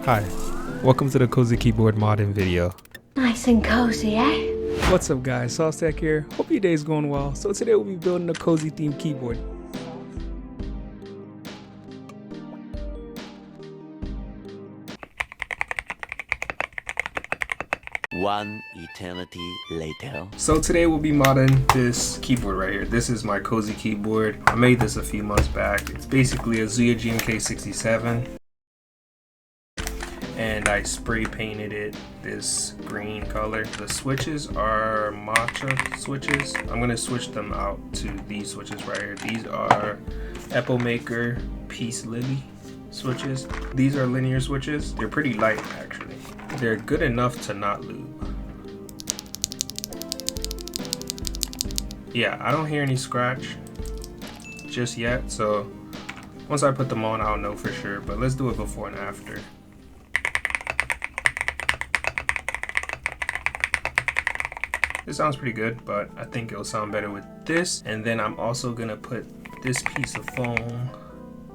Hi, welcome to the Cozy Keyboard modding video. Nice and cozy, eh? What's up guys, Saucestack here. Hope your day's going well. So today we'll be building a cozy themed keyboard. One eternity later. So today we'll be modding this keyboard right here. This is my cozy keyboard. I made this a few months back. It's basically a GMK67. And I spray painted it this green color. The switches are matcha switches. I'm gonna switch them out to these switches right here. These are Echo Maker Peace Lily switches. These are linear switches. They're pretty light actually. They're good enough to not lube. Yeah, I don't hear any scratch just yet, so once I put them on I'll know for sure, but let's do it before and after. This sounds pretty good, but I think it'll sound better with this. And then I'm also gonna put this piece of foam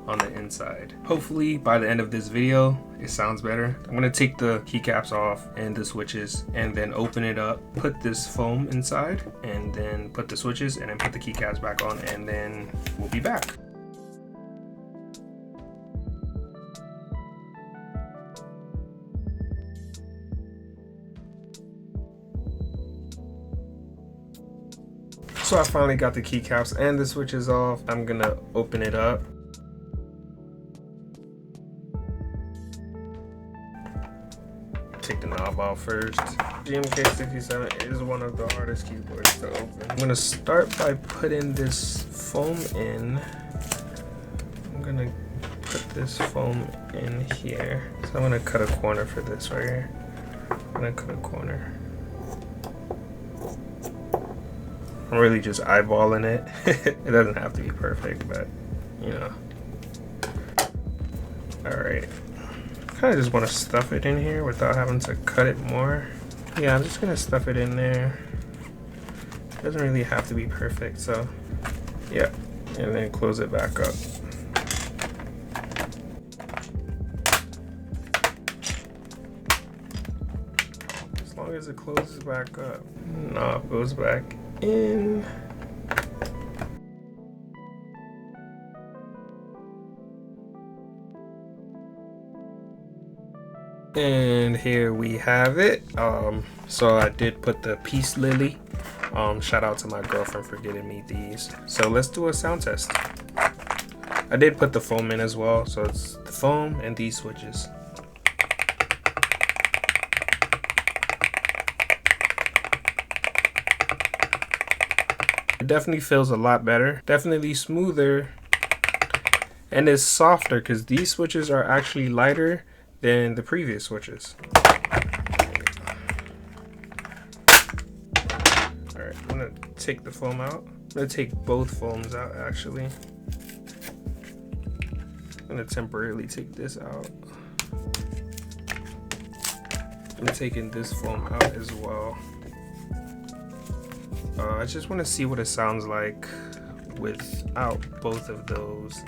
on the inside. Hopefully by the end of this video, it sounds better. I'm gonna take the keycaps off and the switches and then open it up, put this foam inside and then put the switches and then put the keycaps back on, and then we'll be back. So I finally got the keycaps and the switches off. I'm gonna open it up. Take the knob off first. GMK67 is one of the hardest keyboards to open. I'm gonna start by putting this foam in. I'm gonna put this foam in here. So I'm gonna cut a corner for this right here. I'm gonna cut a corner. I'm really just eyeballing it. It doesn't have to be perfect, but you know. Alright. Kind of just want to stuff it in here without having to cut it more. Yeah, I'm just gonna stuff it in there. It doesn't really have to be perfect, so yeah. And then close it back up. As long as it closes back up, knob goes back in. And here we have it. So I did put the Peace Lily. Shout out to my girlfriend for getting me these. So let's do a sound test. I did put the foam in as well, so it's the foam and these switches. It definitely feels a lot better, definitely smoother, and it's softer because these switches are actually lighter than the previous switches. Alright, I'm gonna take the foam out. I'm gonna take both foams out actually. I'm gonna temporarily take this out. I'm taking this foam out as well. I just want to see what it sounds like without both of those.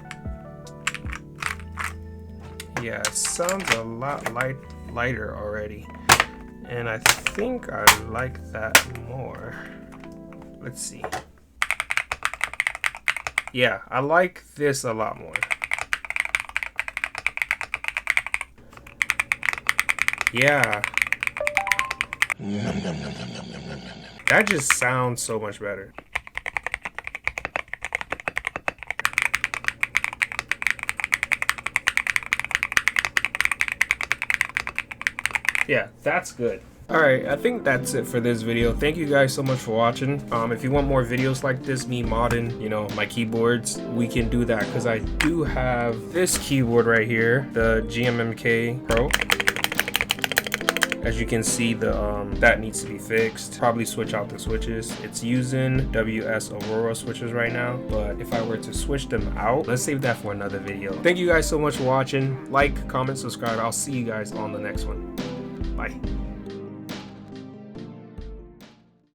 Yeah, it sounds a lot lighter already, and I think I like that more. Let's see. Yeah, I like this a lot more. Yeah. That just sounds so much better. Yeah, that's good. Alright, I think that's it for this video. Thank you guys so much for watching. If you want more videos like this, me modding, you know, my keyboards, we can do that, because I do have this keyboard right here, the GMK Pro. As you can see, that needs to be fixed. Probably switch out the switches. It's using WS Aurora switches right now, but if I were to switch them out, let's save that for another video. Thank you guys so much for watching. Like, comment, subscribe. I'll see you guys on the next one. Bye.